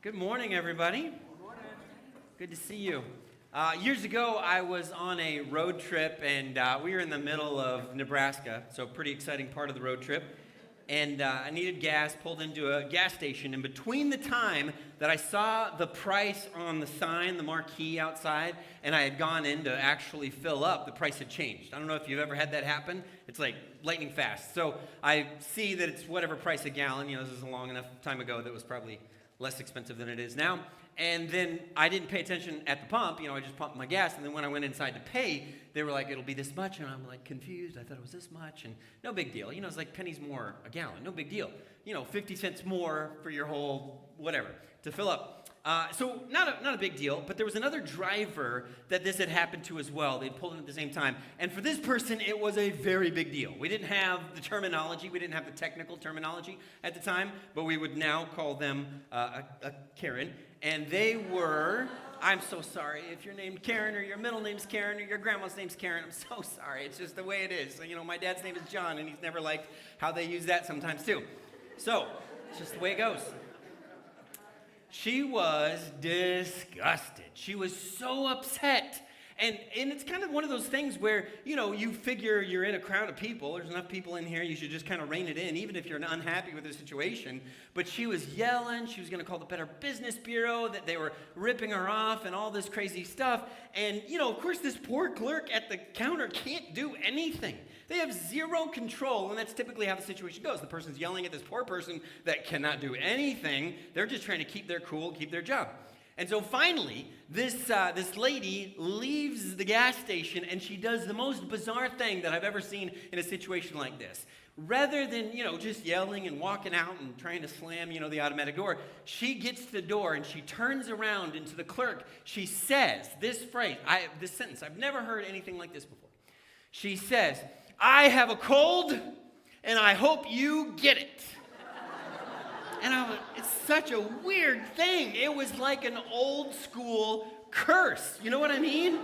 Good morning, everybody. Good morning. Good to see you. Years ago, I was on a road trip, and we were in the middle of Nebraska, so pretty exciting part of the road trip. And I needed gas, pulled into a gas station, and between the time that I saw the price on the sign, the marquee outside, and I had gone in to actually fill up, the price had changed. I don't know if you've ever had that happen. It's like lightning fast. So I see that it's whatever price a gallon. This is a long enough time ago that it was probably less expensive than it is now. And then I didn't pay attention at the pump. I just pumped my gas. And then when I went inside to pay, they were like, it'll be this much. And I'm like confused. I thought it was this much. And no big deal. It's like pennies more a gallon. No big deal. 50 cents more for your whole whatever to fill up. So not a big deal. But there was another driver that this had happened to as well. They'd pulled in at the same time. And for this person, it was a very big deal. We didn't have the terminology. We didn't have the technical terminology at the time. But we would now call them a Karen. And they were, I'm so sorry if you're named Karen or your middle name's Karen or your grandma's name's Karen. I'm so sorry. It's just the way it is. My dad's name is John, and he's never liked how they use that sometimes too. So it's just the way it goes. She was disgusted. She was so upset. And it's kind of one of those things where, you figure you're in a crowd of people. There's enough people in here. You should just kind of rein it in, even if you're unhappy with the situation. But she was yelling. She was going to call the Better Business Bureau, that they were ripping her off and all this crazy stuff. And, of course, this poor clerk at the counter can't do anything. They have zero control, and that's typically how the situation goes. The person's yelling at this poor person that cannot do anything. They're just trying to keep their cool, keep their job. And so finally, this lady leaves the gas station, and she does the most bizarre thing that I've ever seen in a situation like this. Rather than, just yelling and walking out and trying to slam, the automatic door, she gets to the door and she turns around into the clerk. She says this phrase, this sentence, I've never heard anything like this before. She says, "I have a cold, and I hope you get it." And it's such a weird thing. It was like an old school curse. You know what I mean?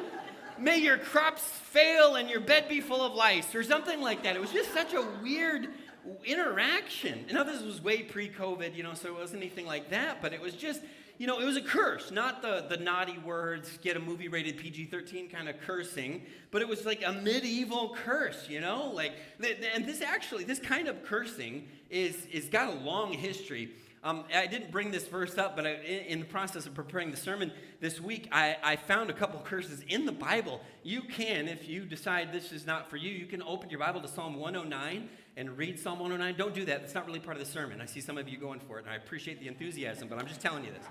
May your crops fail and your bed be full of lice or something like that. It was just such a weird interaction. Now, this was way pre-COVID, so it wasn't anything like that. But it was just, it was a curse. Not the naughty words, get a movie rated PG-13 kind of cursing. But it was like a medieval curse, And this kind of cursing is got a long history. I didn't bring this verse up, but in the process of preparing the sermon this week, I found a couple curses in the Bible. You can, if you decide this is not for you, you can open your Bible to Psalm 109 and read Psalm 109. Don't do that. That's not really part of the sermon. I see some of you going for it, and I appreciate the enthusiasm, but I'm just telling you this.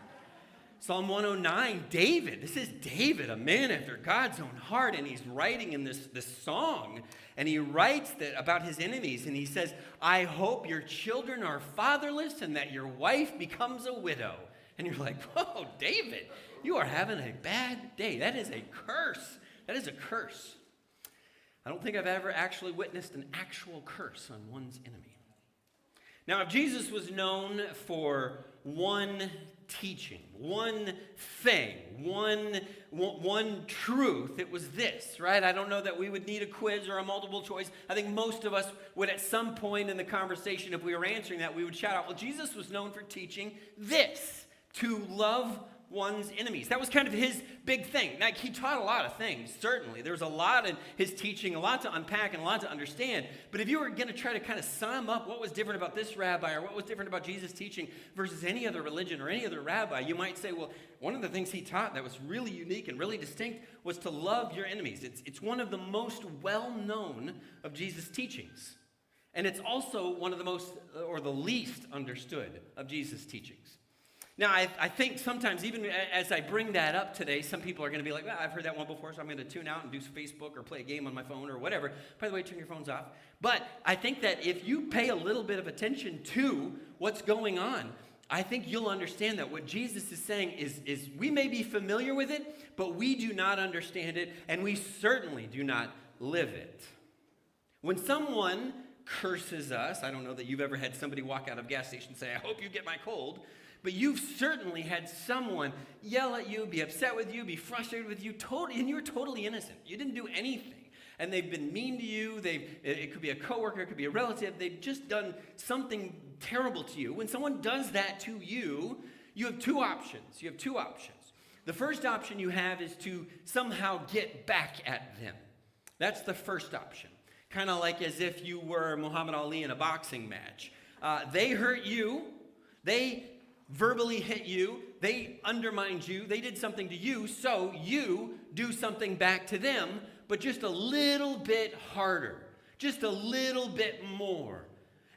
Psalm 109, David. This is David, a man after God's own heart, and he's writing in this song, and he writes about his enemies, and he says, "I hope your children are fatherless and that your wife becomes a widow." And you're like, whoa, David, you are having a bad day. That is a curse. That is a curse. I don't think I've ever actually witnessed an actual curse on one's enemy. Now, if Jesus was known for one teaching, one thing, one truth, it was this, right? I don't know that we would need a quiz or a multiple choice. I think most of us would at some point in the conversation, if we were answering that, we would shout out, well, Jesus was known for teaching this, to love one's enemies. That was kind of his big thing. Now, he taught a lot of things, certainly. There was a lot in his teaching, a lot to unpack and a lot to understand. But if you were going to try to kind of sum up what was different about this rabbi or what was different about Jesus' teaching versus any other religion or any other rabbi, you might say, well, one of the things he taught that was really unique and really distinct was to love your enemies. It's one of the most well-known of Jesus' teachings. And it's also one of the most, or the least understood of Jesus' teachings. Now, I think sometimes, even as I bring that up today, some people are going to be like, well, I've heard that one before, so I'm going to tune out and do Facebook or play a game on my phone or whatever. By the way, turn your phones off. But I think that if you pay a little bit of attention to what's going on, I think you'll understand that what Jesus is saying is we may be familiar with it, but we do not understand it, and we certainly do not live it. When someone curses us, I don't know that you've ever had somebody walk out of a gas station and say, "I hope you get my cold." But you've certainly had someone yell at you, be upset with you, be frustrated with you, and you're totally innocent. You didn't do anything. And they've been mean to you. It could be a coworker, it could be a relative. They've just done something terrible to you. When someone does that to you, You have two options. The first option you have is to somehow get back at them. That's the first option. Kind of like as if you were Muhammad Ali in a boxing match. They hurt you. They verbally hit you. They undermined you. They did something to you. So you do something back to them, but just a little bit harder. Just a little bit more.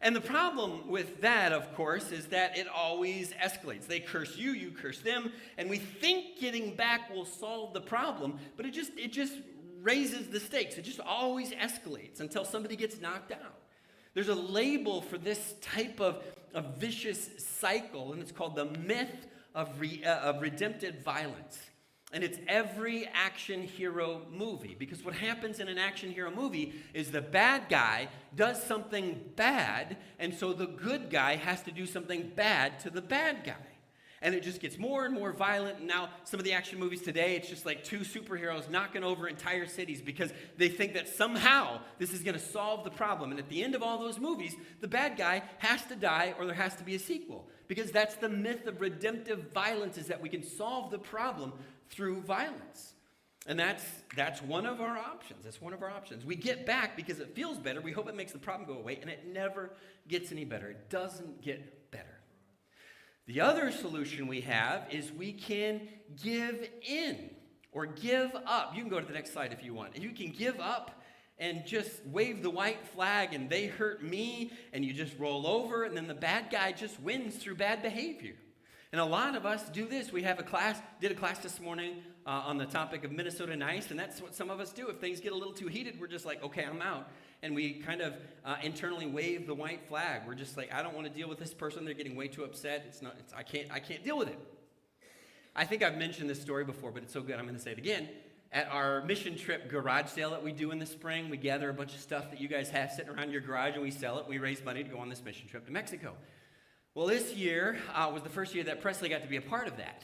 And the problem with that, of course, is that it always escalates. They curse you, you curse them, and we think getting back will solve the problem, but it just raises the stakes. It just always escalates until somebody gets knocked out. There's a label for this type of vicious cycle, and it's called the myth of redemptive violence. And it's every action hero movie. Because what happens in an action hero movie is the bad guy does something bad, and so the good guy has to do something bad to the bad guy. And it just gets more and more violent. And now some of the action movies today, it's just like two superheroes knocking over entire cities because they think that somehow this is going to solve the problem. And at the end of all those movies, the bad guy has to die or there has to be a sequel. Because that's the myth of redemptive violence, is that we can solve the problem through violence. And that's one of our options. That's one of our options. We get back because it feels better. We hope it makes the problem go away. And it never gets any better. It doesn't get better. The other solution we have is we can give in or give up. You can go to the next slide if you want. You can give up and just wave the white flag and they hurt me, and you just roll over, and then the bad guy just wins through bad behavior. And a lot of us do this. We have did a class this morning on the topic of Minnesota Nice, and that's what some of us do. If things get a little too heated, we're just like, okay, I'm out. And we kind of internally wave the white flag. We're just like, I don't want to deal with this person. They're getting way too upset. I can't deal with it. I think I've mentioned this story before, but it's so good, I'm going to say it again. At our mission trip garage sale that we do in the spring, we gather a bunch of stuff that you guys have sitting around your garage, and we sell it. We raise money to go on this mission trip to Mexico. Well, this year was the first year that Presley got to be a part of that.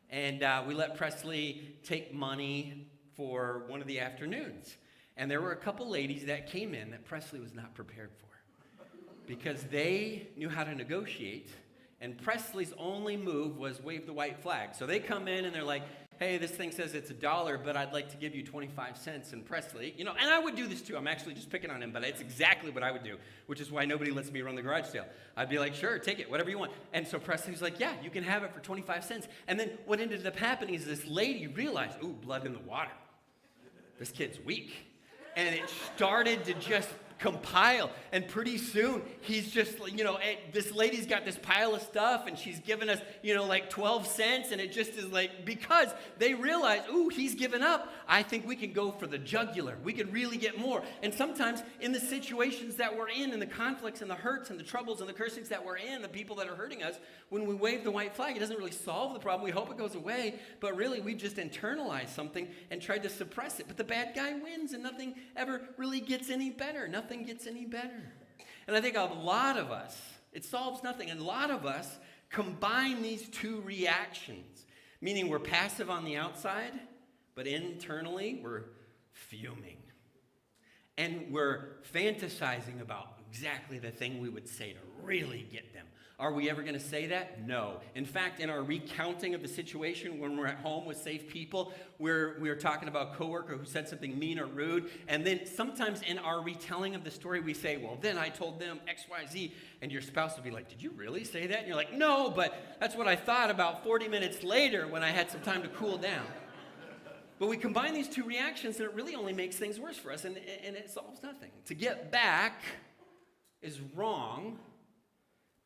And we let Presley take money for one of the afternoons. And there were a couple ladies that came in that Presley was not prepared for, because they knew how to negotiate, and Presley's only move was wave the white flag. So they come in and they're like, hey, this thing says it's $1, but I'd like to give you 25 cents. And Presley, and I would do this too. I'm actually just picking on him, but it's exactly what I would do, which is why nobody lets me run the garage sale. I'd be like, sure, take it, whatever you want. And so Presley's like, yeah, you can have it for 25 cents. And then what ended up happening is this lady realized, ooh, blood in the water. This kid's weak. And it started to just compile. And pretty soon, he's just, this lady's got this pile of stuff, and she's giving us, like 12 cents. And it just is like, because they realize, ooh, he's given up. I think we can go for the jugular. We could really get more. And sometimes in the situations that we're in, the conflicts and the hurts and the troubles and the cursings that we're in, the people that are hurting us, when we wave the white flag, it doesn't really solve the problem. We hope it goes away. But really, we just internalized something and tried to suppress it. But the bad guy wins, and nothing ever really gets any better. Nothing gets any better. And I think a lot of us, it solves nothing. And a lot of us combine these two reactions, meaning we're passive on the outside, but internally we're fuming. And we're fantasizing about exactly the thing we would say to really get them. Are we ever going to say that? No. In fact, in our recounting of the situation when we're at home with safe people, we're talking about a coworker who said something mean or rude, and then sometimes in our retelling of the story, we say, well, then I told them X, Y, Z, and your spouse will be like, did you really say that? And you're like, no, but that's what I thought about 40 minutes later when I had some time to cool down. But we combine these two reactions, and it really only makes things worse for us, and it solves nothing. To get back is wrong,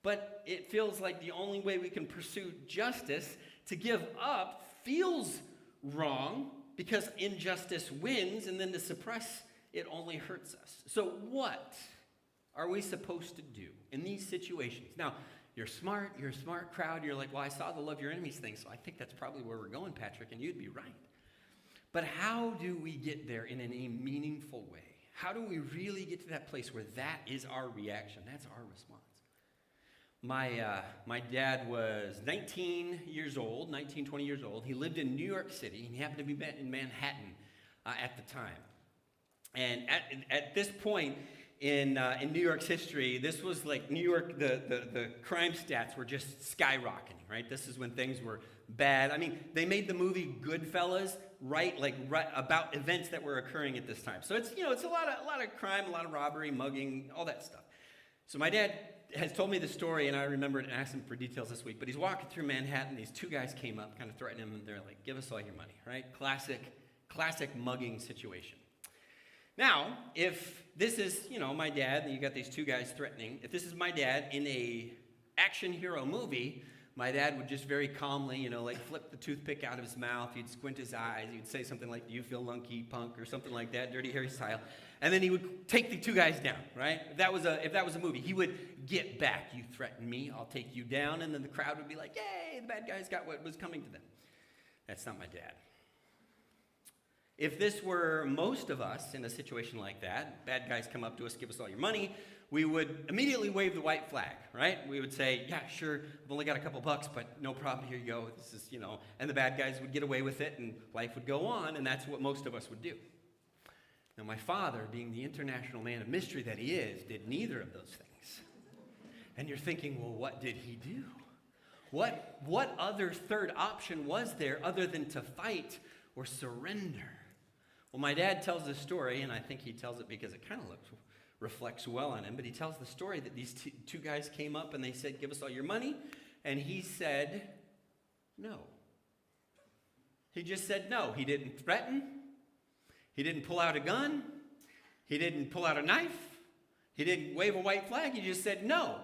but it feels like the only way we can pursue justice. To give up feels wrong because injustice wins, and then to suppress it only hurts us. So what are we supposed to do in these situations? Now, you're a smart crowd. You're like, well, I saw the love your enemies thing, so I think that's probably where we're going, Patrick, and you'd be right. But how do we get there in a meaningful way? How do we really get to that place where that is our reaction? That's our response. My dad was 19, 20 years old. He lived in New York City, and he happened to be in Manhattan at the time. And at this point, in New York's history, this was like New York, the crime stats were just skyrocketing, right? This is when things were bad. I mean, they made the movie Goodfellas right about events that were occurring at this time. So it's a lot of crime, a lot of robbery, mugging, all that stuff. So my dad has told me the story, and I remembered and asked him for details this week. But he's walking through Manhattan. These two guys came up, kind of threatened him, and they're like, "Give us all your money," right? Classic mugging situation. Now, if this is, my dad, and you got these two guys threatening, if this is my dad in a action hero movie, my dad would just very calmly, flip the toothpick out of his mouth. He'd squint his eyes. He'd say something like, "Do you feel lunky, punk?" or something like that, Dirty Harry style. And then he would take the two guys down, right? If that was a movie, he would get back. "You threaten me, I'll take you down." And then the crowd would be like, "Yay, the bad guys got what was coming to them." That's not my dad. If this were most of us in a situation like that, bad guys come up to us, "Give us all your money," we would immediately wave the white flag, right? We would say, "Yeah, sure, I've only got a couple bucks, but no problem, here you go." This is, and the bad guys would get away with it, and life would go on, and that's what most of us would do. Now, my father, being the international man of mystery that he is, did neither of those things. And you're thinking, well, what did he do? What other third option was there other than to fight or surrender? Well, my dad tells this story, and I think he tells it because it kind of reflects well on him, but he tells the story that these two guys came up and they said, "Give us all your money," and he said no. He just said no. He didn't threaten. He didn't pull out a gun. He didn't pull out a knife. He didn't wave a white flag. He just said no.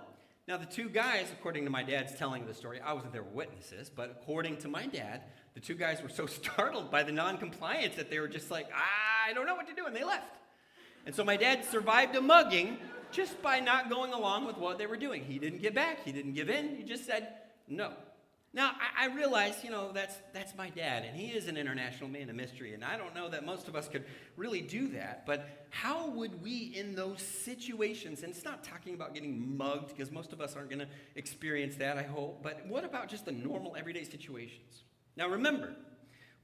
Now, the two guys, according to my dad's telling of the story, I wasn't there witnesses, but according to my dad, the two guys were so startled by the non-compliance that they were just like, "I don't know what to do," and they left. And so my dad survived a mugging just by not going along with what they were doing. He didn't get back. He didn't give in. He just said no. Now, I realize, that's my dad, and he is an international man of mystery, and I don't know that most of us could really do that, but how would we in those situations, and it's not talking about getting mugged, because most of us aren't going to experience that, I hope, but what about just the normal everyday situations? Now, remember,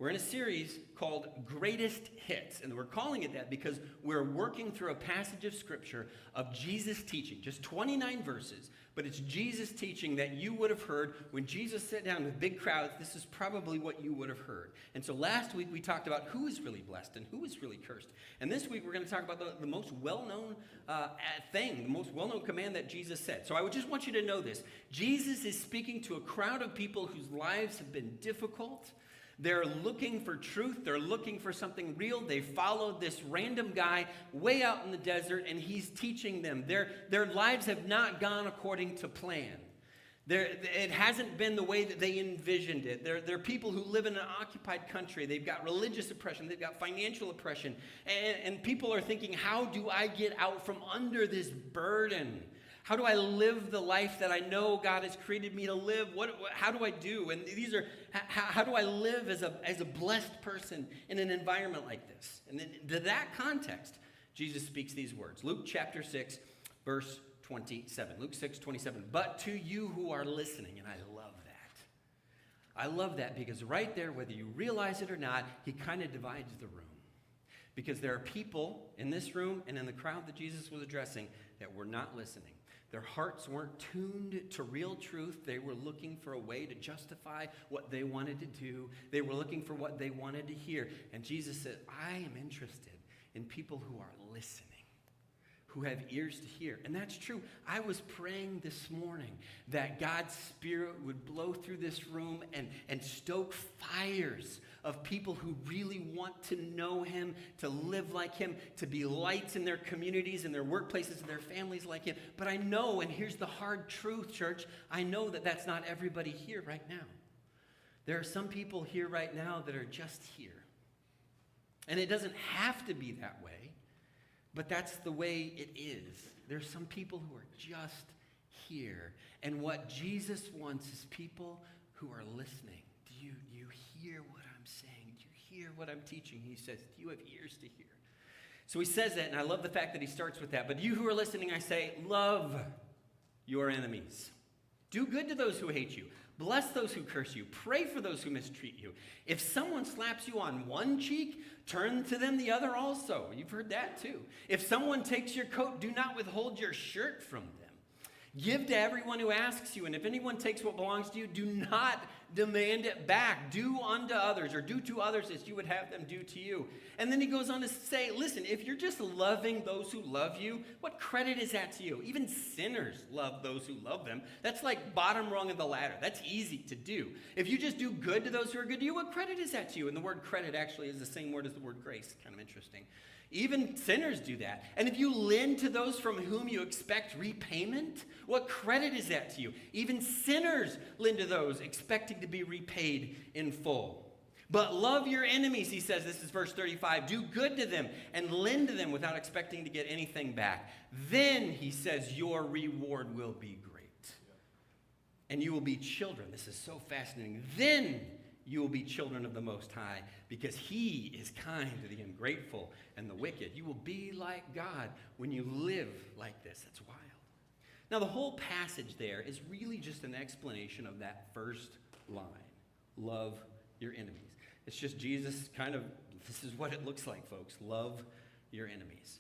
we're in a series called Greatest Hits, and we're calling it that because we're working through a passage of Scripture of Jesus' teaching, just 29 verses, but it's Jesus' teaching that you would have heard when Jesus sat down with big crowds. This is probably what you would have heard. And so last week we talked about who is really blessed and who is really cursed. And this week we're going to talk about the most well-known thing, the most well-known command that Jesus said. So I would just want you to know this. Jesus is speaking to a crowd of people whose lives have been difficult. They're looking for truth. They're looking for something real. They followed this random guy way out in the desert, and he's teaching them. Their lives have not gone according to plan. It hasn't been the way that they envisioned it. They're people who live in an occupied country. They've got religious oppression. They've got financial oppression. And people are thinking, how do I get out from under this burden? How do I live the life that I know God has created me to live? How do I do? And these are, how do I live as a blessed person in an environment like this? And in that context, Jesus speaks these words. Luke chapter 6, verse 27. Luke 6:27. But to you who are listening, and I love that. I love that because right there, whether you realize it or not, he kind of divides the room. Because there are people in this room and in the crowd that Jesus was addressing that were not listening. Their hearts weren't tuned to real truth. They were looking for a way to justify what they wanted to do. They were looking for what they wanted to hear. And Jesus said, I am interested in people who are listening, who have ears to hear. And that's true. I was praying this morning that God's Spirit would blow through this room and stoke fires of people who really want to know him, to live like him, to be lights in their communities, in their workplaces, in their families like him. But I know, and here's the hard truth, church, I know that that's not everybody here right now. There are some people here right now that are just here. And it doesn't have to be that way, but that's the way it is. There's some people who are just here. And what Jesus wants is people who are listening. Do you hear what I'm saying? Do you hear what I'm teaching? He says, do you have ears to hear? So he says that, and I love the fact that he starts with that. But you who are listening, I say, love your enemies. Do good to those who hate you. Bless those who curse you. Pray for those who mistreat you. If someone slaps you on one cheek, turn to them the other also. You've heard that too. If someone takes your coat, do not withhold your shirt from them. Give to everyone who asks you, and if anyone takes what belongs to you, do not demand it back. Do unto others, or do to others as you would have them do to you. And then he goes on to say, listen, if you're just loving those who love you, what credit is that to you? Even sinners love those who love them. That's like bottom rung of the ladder. That's easy to do. If you just do good to those who are good to you, what credit is that to you? And the word credit actually is the same word as the word grace. Kind of interesting. Even sinners do that. And if you lend to those from whom you expect repayment, what credit is that to you? Even sinners lend to those expecting to be repaid in full. But love your enemies, he says. This is verse 35. Do good to them and lend to them without expecting to get anything back. Then, he says, your reward will be great. And you will be children. This is so fascinating. Then you will be children of the Most High, because he is kind to the ungrateful and the wicked. You will be like God when you live like this. That's wild. Now, the whole passage there is really just an explanation of that first line. Love your enemies. It's just Jesus this is what it looks like, folks. Love your enemies.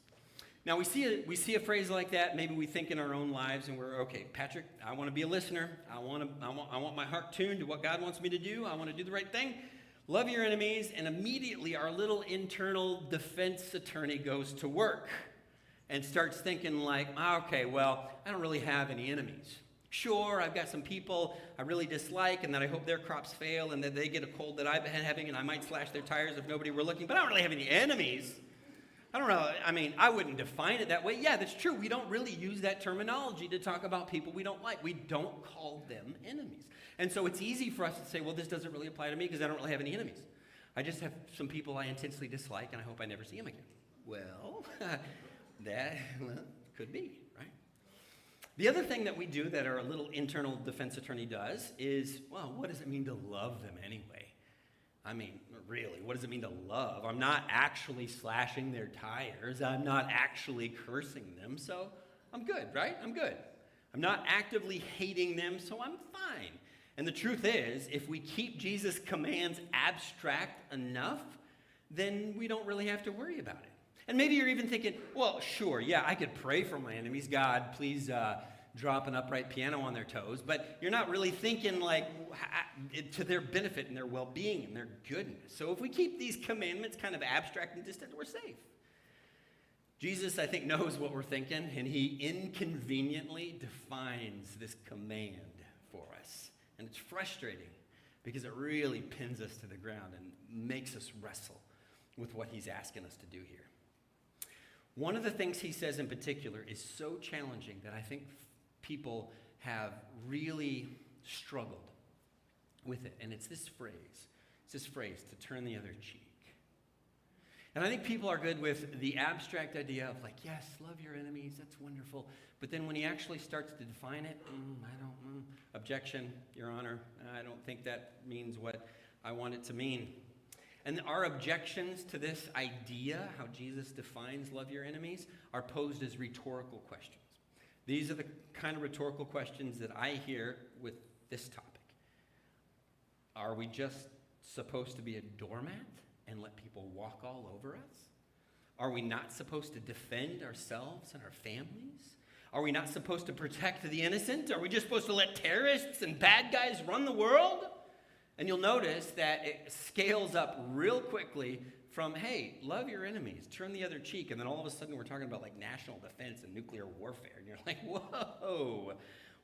Now, we see a phrase like that. Maybe we think in our own lives, and we're, okay, Patrick, I want to be a listener. I want my heart tuned to what God wants me to do. I want to do the right thing. Love your enemies. And immediately our little internal defense attorney goes to work and starts thinking like, okay, well, I don't really have any enemies. Sure, I've got some people I really dislike, and that I hope their crops fail, and that they get a cold that I've been having, and I might slash their tires if nobody were looking, but I don't really have any enemies. I don't know. I mean, I wouldn't define it that way. Yeah, that's true. We don't really use that terminology to talk about people we don't like. We don't call them enemies. And so it's easy for us to say, well, this doesn't really apply to me because I don't really have any enemies. I just have some people I intensely dislike, and I hope I never see them again. Well, that could be, right? The other thing that we do that our little internal defense attorney does is, well, what does it mean to love them anyway? I mean, really, what does it mean to love? I'm not actually slashing their tires. I'm not actually cursing them, so I'm good, right? I'm good. I'm not actively hating them, so I'm fine. And the truth is, if we keep Jesus' commands abstract enough, then we don't really have to worry about it. And maybe you're even thinking, well, sure, yeah, I could pray for my enemies. God, please drop an upright piano on their toes. But you're not really thinking like to their benefit and their well-being and their goodness. So if we keep these commandments kind of abstract and distant, we're safe. Jesus, I think, knows what we're thinking, and he inconveniently defines this command for us. And it's frustrating because it really pins us to the ground and makes us wrestle with what he's asking us to do here. One of the things he says in particular is so challenging that I think people have really struggled with it. And it's this phrase. It's this phrase, to turn the other cheek. And I think people are good with the abstract idea of like, yes, love your enemies, that's wonderful. But then when he actually starts to define it, objection, Your Honor, I don't think that means what I want it to mean. And our objections to this idea, how Jesus defines love your enemies, are posed as rhetorical questions. These are the kind of rhetorical questions that I hear with this topic. Are we just supposed to be a doormat and let people walk all over us? Are we not supposed to defend ourselves and our families? Are we not supposed to protect the innocent? Are we just supposed to let terrorists and bad guys run the world? And you'll notice that it scales up real quickly from, hey, love your enemies, turn the other cheek, and then all of a sudden we're talking about like national defense and nuclear warfare. And you're like, whoa,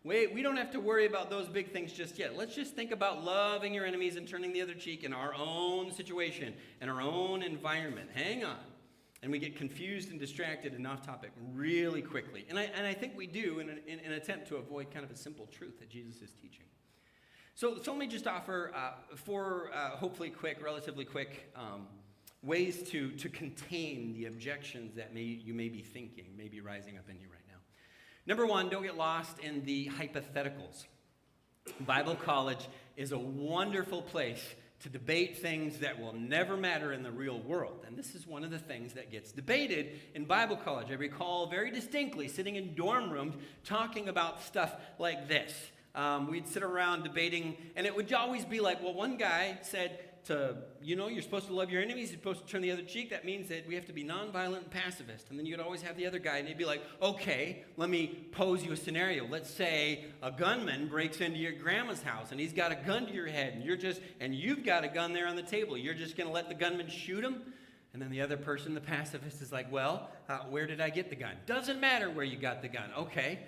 wait, we don't have to worry about those big things just yet. Let's just think about loving your enemies and turning the other cheek in our own situation and our own environment. Hang on. And we get confused and distracted and off topic really quickly. And I think we do in an attempt to avoid kind of a simple truth that Jesus is teaching. So let me just offer four hopefully relatively quick ways to contain the objections that you may be thinking, may be rising up in you right now. Number one, don't get lost in the hypotheticals. Bible college is a wonderful place to debate things that will never matter in the real world. And this is one of the things that gets debated in Bible college. I recall very distinctly sitting in dorm rooms talking about stuff like this. we'd sit around debating, and it would always be like, well, one guy said you're supposed to love your enemies, you're supposed to turn the other cheek. That means that we have to be nonviolent and pacifist. And then you'd always have the other guy, and he'd be like, okay, let me pose you a scenario. Let's say a gunman breaks into your grandma's house, and he's got a gun to your head, and you've got a gun there on the table. You're just going to let the gunman shoot him? And then the other person, the pacifist, is like, well, where did I get the gun? Doesn't matter where you got the gun. Okay.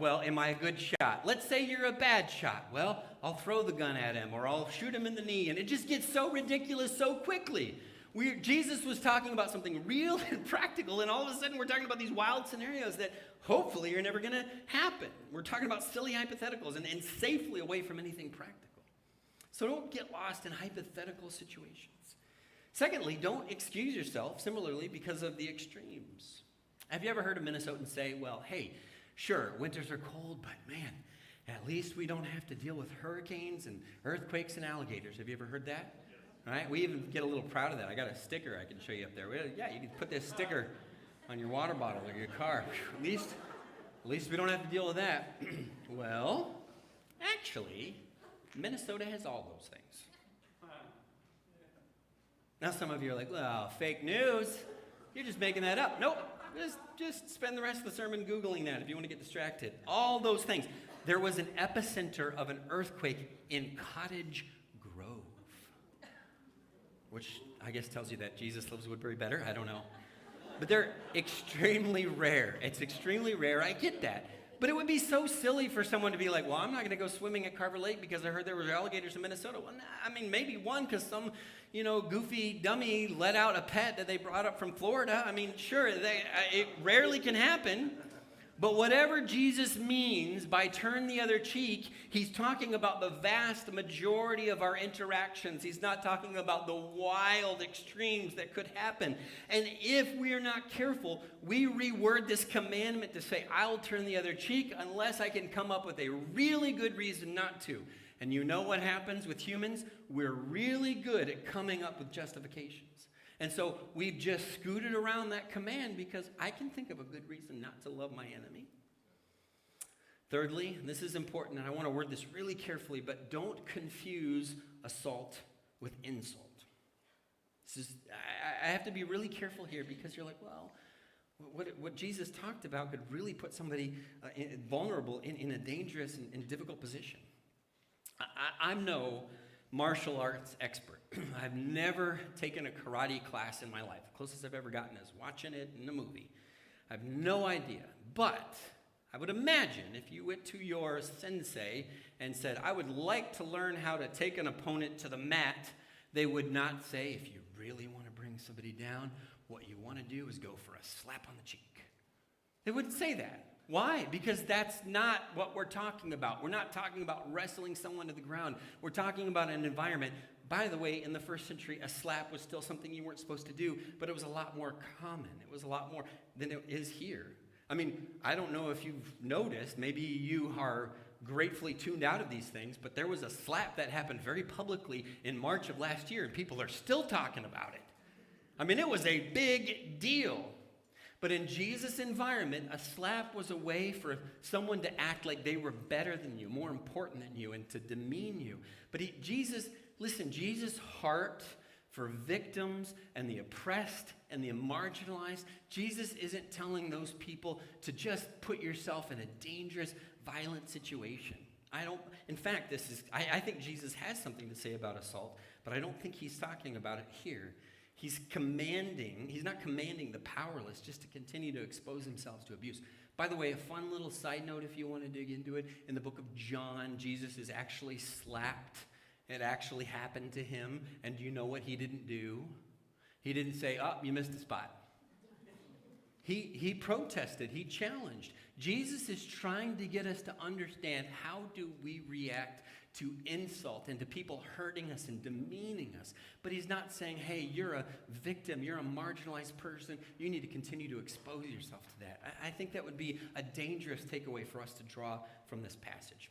Well, am I a good shot? Let's say you're a bad shot. Well, I'll throw the gun at him, or I'll shoot him in the knee. And it just gets so ridiculous so quickly. Jesus was talking about something real and practical, and all of a sudden we're talking about these wild scenarios that hopefully are never going to happen. We're talking about silly hypotheticals and safely away from anything practical. So don't get lost in hypothetical situations. Secondly, don't excuse yourself similarly because of the extremes. Have you ever heard a Minnesotan say, well, hey, sure, winters are cold, but man, at least we don't have to deal with hurricanes and earthquakes and alligators. Have you ever heard that? All right, we even get a little proud of that. I got a sticker I can show you up there. Yeah, you can put this sticker on your water bottle or your car. At least we don't have to deal with that. Well, actually, Minnesota has all those things. Now some of you are like, well, fake news. You're just making that up. Nope. Just spend the rest of the sermon Googling that if you want to get distracted. All those things. There was an epicenter of an earthquake in Cottage Grove, which I guess tells you that Jesus loves Woodbury better. I don't know. But they're extremely rare. It's extremely rare. I get that. But it would be so silly for someone to be like, well, I'm not going to go swimming at Carver Lake because I heard there were alligators in Minnesota. Well, I mean, maybe one because some, goofy dummy let out a pet that they brought up from Florida. I mean, sure, it rarely can happen. But whatever Jesus means by turn the other cheek, he's talking about the vast majority of our interactions. He's not talking about the wild extremes that could happen. And if we are not careful, we reword this commandment to say, I'll turn the other cheek unless I can come up with a really good reason not to. And you know what happens with humans? We're really good at coming up with justifications. And so we've just scooted around that command because I can think of a good reason not to love my enemy. Thirdly, and this is important, and I want to word this really carefully, but don't confuse assault with insult. I have to be really careful here because you're like, well, what Jesus talked about could really put somebody vulnerable in a dangerous and difficult position. I'm no martial arts expert. I've never taken a karate class in my life. The closest I've ever gotten is watching it in a movie. I have no idea. But I would imagine if you went to your sensei and said, I would like to learn how to take an opponent to the mat, they would not say, if you really want to bring somebody down, what you want to do is go for a slap on the cheek. They wouldn't say that. Why? Because that's not what we're talking about. We're not talking about wrestling someone to the ground. We're talking about an environment. By the way, in the first century, a slap was still something you weren't supposed to do, but it was a lot more common. It was a lot more than it is here. I mean, I don't know if you've noticed, maybe you are gratefully tuned out of these things, but there was a slap that happened very publicly in March of last year, and people are still talking about it. I mean, it was a big deal. But in Jesus' environment, a slap was a way for someone to act like they were better than you, more important than you, and to demean you. But Jesus' heart for victims and the oppressed and the marginalized, Jesus isn't telling those people to just put yourself in a dangerous, violent situation. In fact, I think Jesus has something to say about assault, but I don't think he's talking about it here. He's not commanding the powerless just to continue to expose themselves to abuse. By the way, a fun little side note if you want to dig into it, in the book of John, Jesus is actually slapped. It actually happened to him, and do you know what he didn't do? He didn't say, oh, you missed a spot. He protested, he challenged. Jesus is trying to get us to understand how do we react to insult and to people hurting us and demeaning us. But he's not saying, hey, you're a victim, you're a marginalized person, you need to continue to expose yourself to that. I think that would be a dangerous takeaway for us to draw from this passage.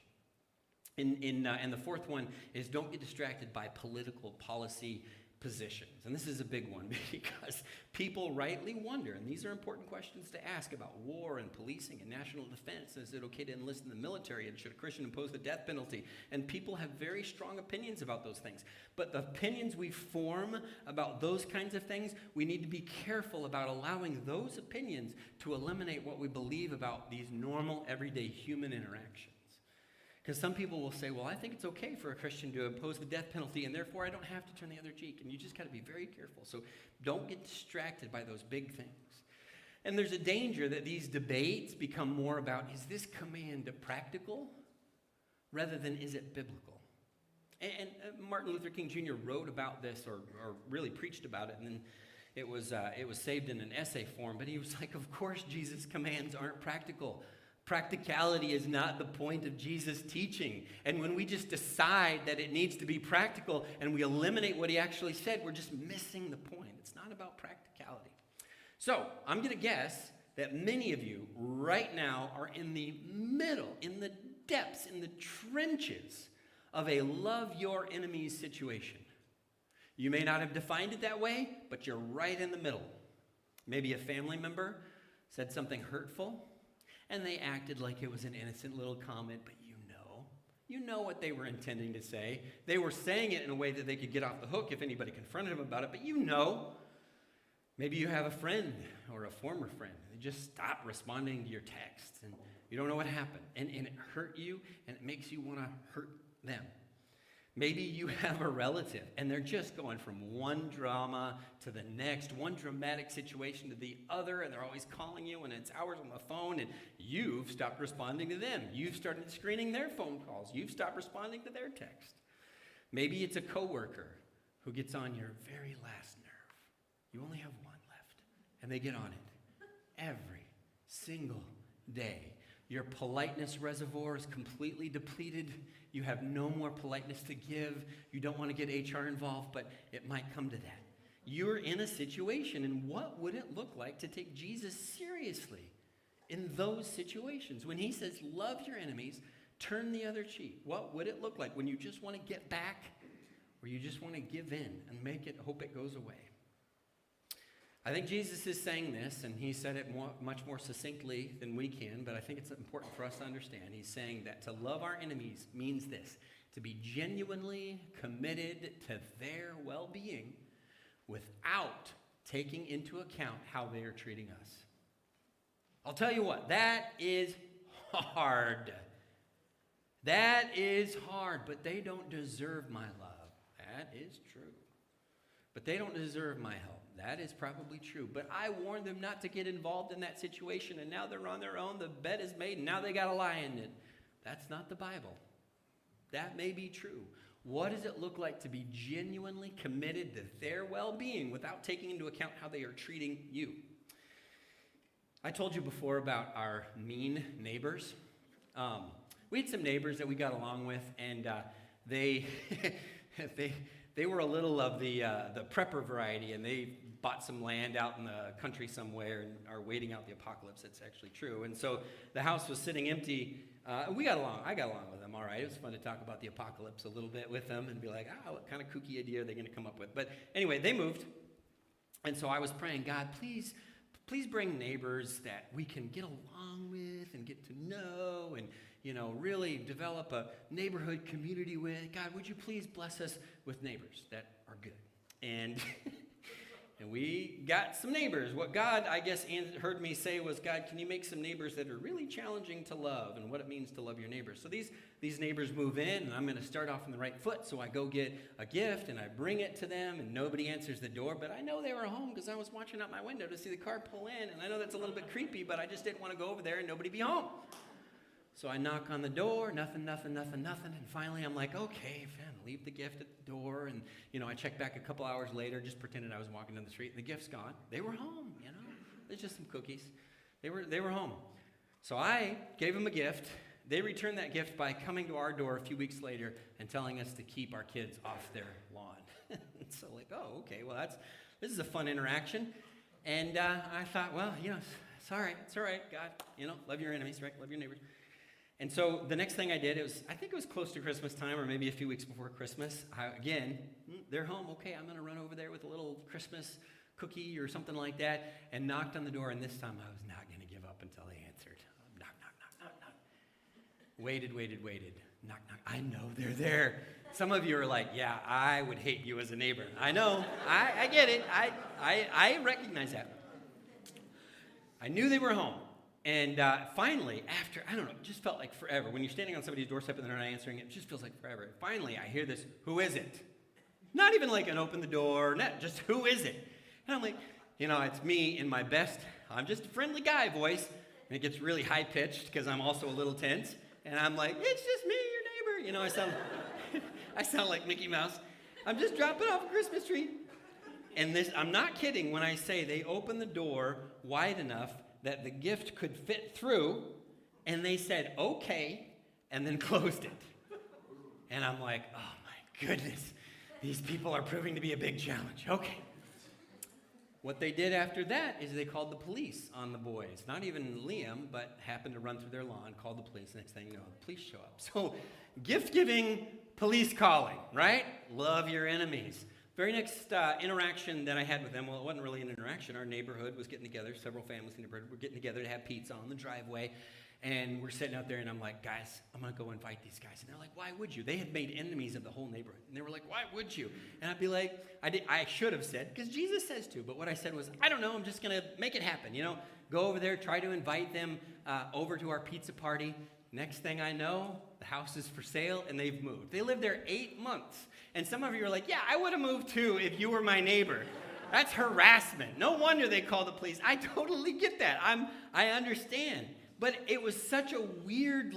And the fourth one is don't get distracted by political policy positions. And this is a big one because people rightly wonder, and these are important questions to ask about war and policing and national defense. Is it okay to enlist in the military? And should a Christian impose the death penalty? And people have very strong opinions about those things. But the opinions we form about those kinds of things, we need to be careful about allowing those opinions to eliminate what we believe about these normal, everyday human interactions. Because some people will say, well, I think it's okay for a Christian to impose the death penalty, and therefore I don't have to turn the other cheek. And you just got to be very careful. So don't get distracted by those big things. And there's a danger that these debates become more about, is this command practical rather than is it biblical? And Martin Luther King Jr. wrote about this or really preached about it, and then it was saved in an essay form. But he was like, of course Jesus' commands aren't practical. Practicality is not the point of Jesus' teaching. And when we just decide that it needs to be practical and we eliminate what he actually said, we're just missing the point. It's not about practicality. So I'm going to guess that many of you right now are in the middle, in the depths, in the trenches of a love your enemies situation. You may not have defined it that way, but you're right in the middle. Maybe a family member said something hurtful, and they acted like it was an innocent little comment, but you know what they were intending to say. They were saying it in a way that they could get off the hook if anybody confronted them about it, but you know. Maybe you have a friend or a former friend. They just stopped responding to your texts, and you don't know what happened, and it hurt you, and it makes you want to hurt them. Maybe you have a relative, and they're just going from one drama to the next, one dramatic situation to the other, and they're always calling you, and it's hours on the phone, and you've stopped responding to them. You've started screening their phone calls. You've stopped responding to their text. Maybe it's a coworker who gets on your very last nerve. You only have one left, and they get on it every single day. Your politeness reservoir is completely depleted. You have no more politeness to give. You don't want to get HR involved, but it might come to that. You're in a situation, and what would it look like to take Jesus seriously in those situations? When he says, love your enemies, turn the other cheek. What would it look like when you just want to get back or you just want to give in and hope it goes away? I think Jesus is saying this, and he said it much more succinctly than we can, but I think it's important for us to understand. He's saying that to love our enemies means this, to be genuinely committed to their well-being without taking into account how they are treating us. I'll tell you what, that is hard. That is hard, but they don't deserve my love. That is true. But they don't deserve my help. That is probably true. But I warned them not to get involved in that situation, and now they're on their own. The bed is made, and now they got to lie in it. That's not the Bible. That may be true. What does it look like to be genuinely committed to their well-being without taking into account how they are treating you? I told you before about our mean neighbors. We had some neighbors that we got along with, and they were a little of the prepper variety, and they bought some land out in the country somewhere and are waiting out the apocalypse. That's actually true. And so the house was sitting empty. We got along. I got along with them all right. It was fun to talk about the apocalypse a little bit with them and be like, what kind of kooky idea are they going to come up with? But anyway, they moved. And so I was praying, God, please bring neighbors that we can get along with and get to know and, really develop a neighborhood community with. God, would you please bless us with neighbors that are good? And and we got some neighbors. What God, I guess, heard me say was, God, can you make some neighbors that are really challenging to love and what it means to love your neighbors? So these neighbors move in, and I'm going to start off on the right foot. So I go get a gift, and I bring it to them, and nobody answers the door. But I know they were home because I was watching out my window to see the car pull in. And I know that's a little bit creepy, but I just didn't want to go over there and nobody be home. So I knock on the door, nothing. And finally I'm like, okay, fine, leave the gift at the door. And, I check back a couple hours later, just pretended I was walking down the street, and the gift's gone. They were home, There's just some cookies. They were home. So I gave them a gift. They returned that gift by coming to our door a few weeks later and telling us to keep our kids off their lawn. So oh, okay, well, this is a fun interaction. And I thought, well, it's all right, God, love your enemies, right? Love your neighbors. And so the next thing I did, I think it was close to Christmas time or maybe a few weeks before Christmas. They're home. Okay, I'm going to run over there with a little Christmas cookie or something like that, and knocked on the door. And this time I was not going to give up until they answered. Knock, knock, knock, knock, knock. Waited. Knock, knock. I know they're there. Some of you are like, yeah, I would hate you as a neighbor. I know. I get it. I recognize that. I knew they were home. And finally, after, I don't know, it just felt like forever. When you're standing on somebody's doorstep and they're not answering, it just feels like forever. Finally, I hear this, who is it? Not even like an open the door, just who is it? And I'm like, it's me in my best, I'm just a friendly guy voice. And it gets really high-pitched because I'm also a little tense. And I'm like, it's just me, your neighbor. I sound like Mickey Mouse. I'm just dropping off a Christmas tree. And I'm not kidding when I say they opened the door wide enough that the gift could fit through, and they said, okay, and then closed it. And I'm like, oh my goodness, these people are proving to be a big challenge. Okay. What they did after that is they called the police on the boys. Not even Liam, but happened to run through their lawn, called the police. Next thing you know, the police show up. So, gift-giving, police calling, right? Love your enemies. Very next interaction that I had with them, well, it wasn't really an interaction. Our neighborhood was getting together. Several families in the neighborhood were getting together to have pizza on the driveway. And we're sitting out there, and I'm like, guys, I'm going to go invite these guys. And they're like, why would you? They had made enemies of the whole neighborhood. And they were like, why would you? And I'd be like, I should have said, because Jesus says to. But what I said was, I don't know. I'm just going to make it happen. Go over there, try to invite them over to our pizza party. Next thing I know, the house is for sale, and they've moved. They lived there 8 months. And some of you are like, yeah, I would have moved too if you were my neighbor. That's harassment. No wonder they called the police. I totally get that. I understand. But it was such a weird,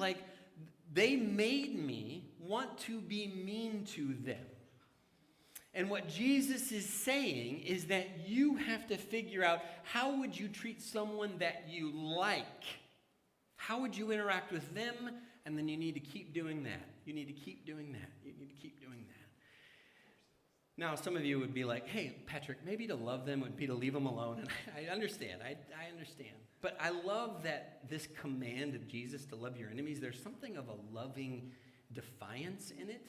they made me want to be mean to them. And what Jesus is saying is that you have to figure out, how would you treat someone that you like? How would you interact with them? And then you need to keep doing that. You need to keep doing that. You need to keep doing that. Now, some of you would be like, hey, Patrick, maybe to love them would be to leave them alone. And I understand. I understand. But I love that this command of Jesus to love your enemies, there's something of a loving defiance in it,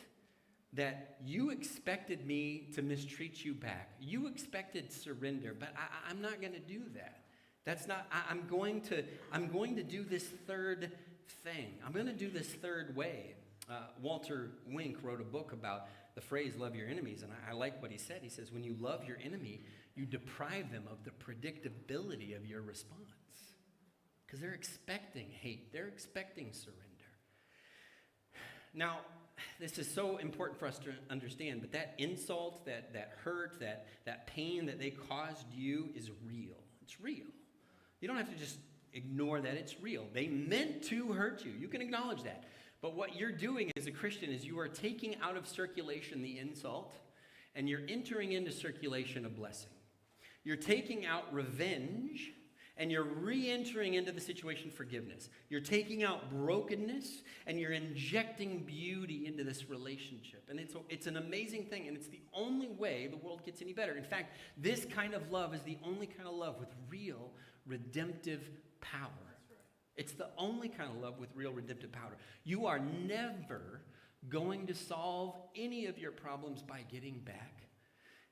that you expected me to mistreat you back. You expected surrender, but I'm not going to do that. That's not, I'm going to do this third thing. I'm going to do this third way. Walter Wink wrote a book about the phrase, love your enemies, and I like what he said. He says, when you love your enemy, you deprive them of the predictability of your response. Because they're expecting hate. They're expecting surrender. Now, this is so important for us to understand, but that insult, that hurt, that pain that they caused you is real. It's real. You don't have to just ignore that. It's real. They meant to hurt you. You can acknowledge that. But what you're doing as a Christian is you are taking out of circulation the insult, and you're entering into circulation a blessing. You're taking out revenge, and you're re-entering into the situation forgiveness. You're taking out brokenness, and you're injecting beauty into this relationship. And it's an amazing thing, and it's the only way the world gets any better. In fact, this kind of love is the only kind of love with real redemptive power. It's the only kind of love with real redemptive power. You are never going to solve any of your problems by getting back.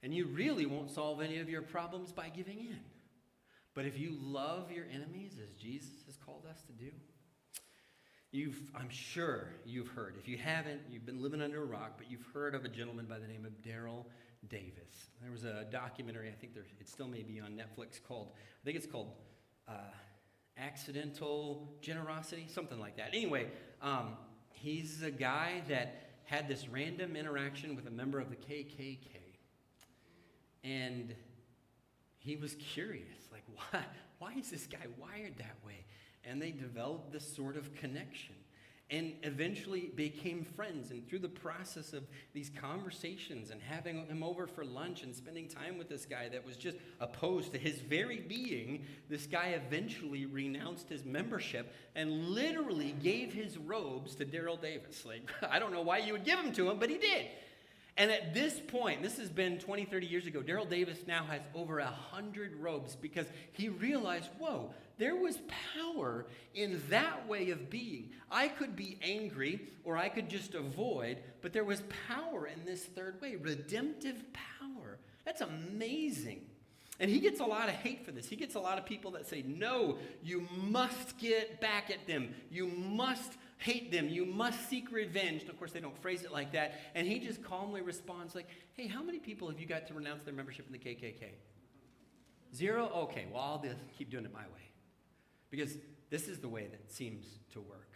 And you really won't solve any of your problems by giving in. But if you love your enemies, as Jesus has called us to do, I'm sure you've heard. If you haven't, you've been living under a rock, but you've heard of a gentleman by the name of Daryl Davis. There was a documentary, I think it still may be on Netflix, called Accidental Generosity, something like that. Anyway, he's a guy that had this random interaction with a member of the KKK. And he was curious, why is this guy wired that way? And they developed this sort of connection and eventually became friends. And through the process of these conversations and having him over for lunch and spending time with this guy that was just opposed to his very being, this guy eventually renounced his membership and literally gave his robes to Daryl Davis. I don't know why you would give them to him, but he did. And at this point, this has been 20, 30 years ago, Daryl Davis now has over 100 robes because he realized, whoa, there was power in that way of being. I could be angry or I could just avoid, but there was power in this third way, redemptive power. That's amazing. And he gets a lot of hate for this. He gets a lot of people that say, no, you must get back at them. You must hate them. You must seek revenge. And of course, they don't phrase it like that. And he just calmly responds like, hey, how many people have you got to renounce their membership in the KKK? 0? Okay, well, I'll just keep doing it my way. Because this is the way that seems to work.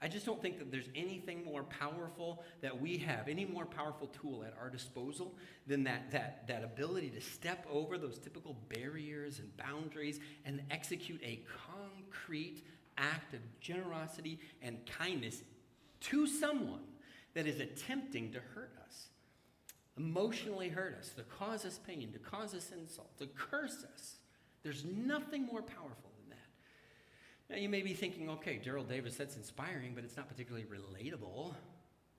I just don't think that there's anything more powerful that we have, any more powerful tool at our disposal than that ability to step over those typical barriers and boundaries and execute a concrete act of generosity and kindness to someone that is attempting to hurt us, emotionally hurt us, to cause us pain, to cause us insult, to curse us. There's nothing more powerful than that. Now, you may be thinking, okay, Gerald Davis, that's inspiring, but it's not particularly relatable.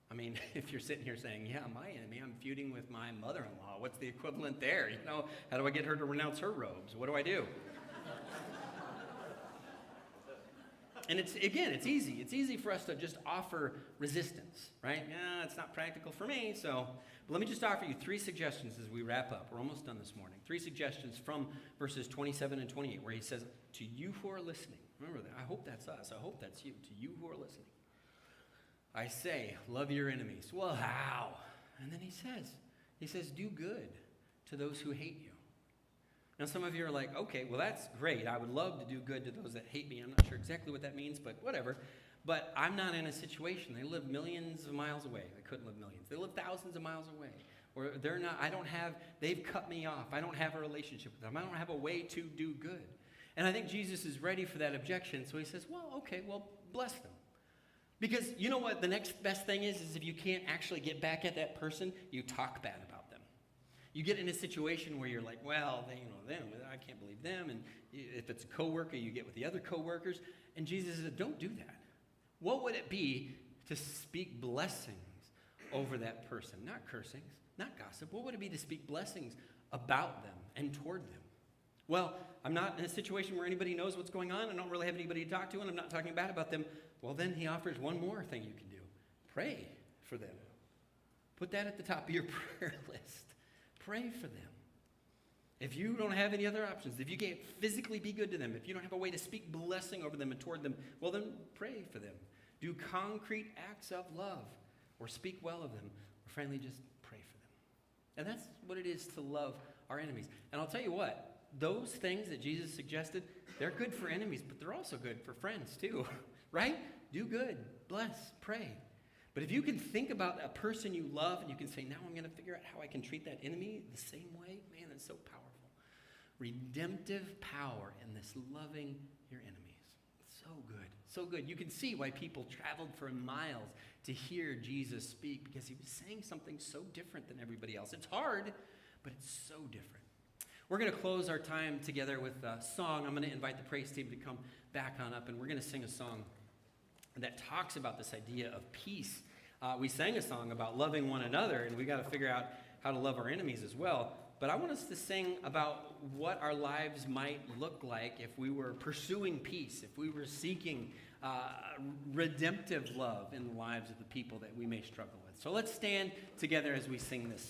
I mean, if you're sitting here saying, yeah, my enemy, I'm feuding with my mother-in-law. What's the equivalent there? You know, how do I get her to renounce her robes? What do I do? And it's easy. It's easy for us to just offer resistance, right? Yeah, it's not practical for me, so let me just offer you 3 suggestions as we wrap up. We're almost done this morning. 3 suggestions from verses 27 and 28, where he says, to you who are listening, remember that. I hope that's us. I hope that's you. To you who are listening, I say, love your enemies. Well, how? And then he says, do good to those who hate you. Now, some of you are like, okay, well, that's great. I would love to do good to those that hate me. I'm not sure exactly what that means, but whatever. But I'm not in a situation. They live millions of miles away. They couldn't live millions. They live thousands of miles away. Or they've cut me off. I don't have a relationship with them. I don't have a way to do good. And I think Jesus is ready for that objection. So he says, well, okay, well, bless them. Because you know what the next best thing is if you can't actually get back at that person, you talk bad about them. You get in a situation where you're like, well, I can't believe them. And if it's a coworker, you get with the other coworkers. And Jesus says, don't do that. What would it be to speak blessings over that person? Not cursings, not gossip. What would it be to speak blessings about them and toward them? Well, I'm not in a situation where anybody knows what's going on. I don't really have anybody to talk to, and I'm not talking bad about them. Well, then he offers one more thing you can do. Pray for them. Put that at the top of your prayer list. Pray for them. If you don't have any other options, if you can't physically be good to them, if you don't have a way to speak blessing over them and toward them, well, then pray for them. Do concrete acts of love, or speak well of them, or frankly, just pray for them. And that's what it is to love our enemies. And I'll tell you what, those things that Jesus suggested, they're good for enemies, but they're also good for friends too, right? Do good, bless, pray. But if you can think about a person you love and you can say, now I'm going to figure out how I can treat that enemy the same way, man, that's so powerful. Redemptive power in this loving your enemies. So good, so good. You can see why people traveled for miles to hear Jesus speak, because he was saying something so different than everybody else. It's hard, but it's so different. We're going to close our time together with a song. I'm going to invite the praise team to come back on up, and we're going to sing a song that talks about this idea of peace. We sang a song about loving one another, and we got to figure out how to love our enemies as well. But I want us to sing about what our lives might look like if we were pursuing peace, if we were seeking redemptive love in the lives of the people that we may struggle with. So let's stand together as we sing this song.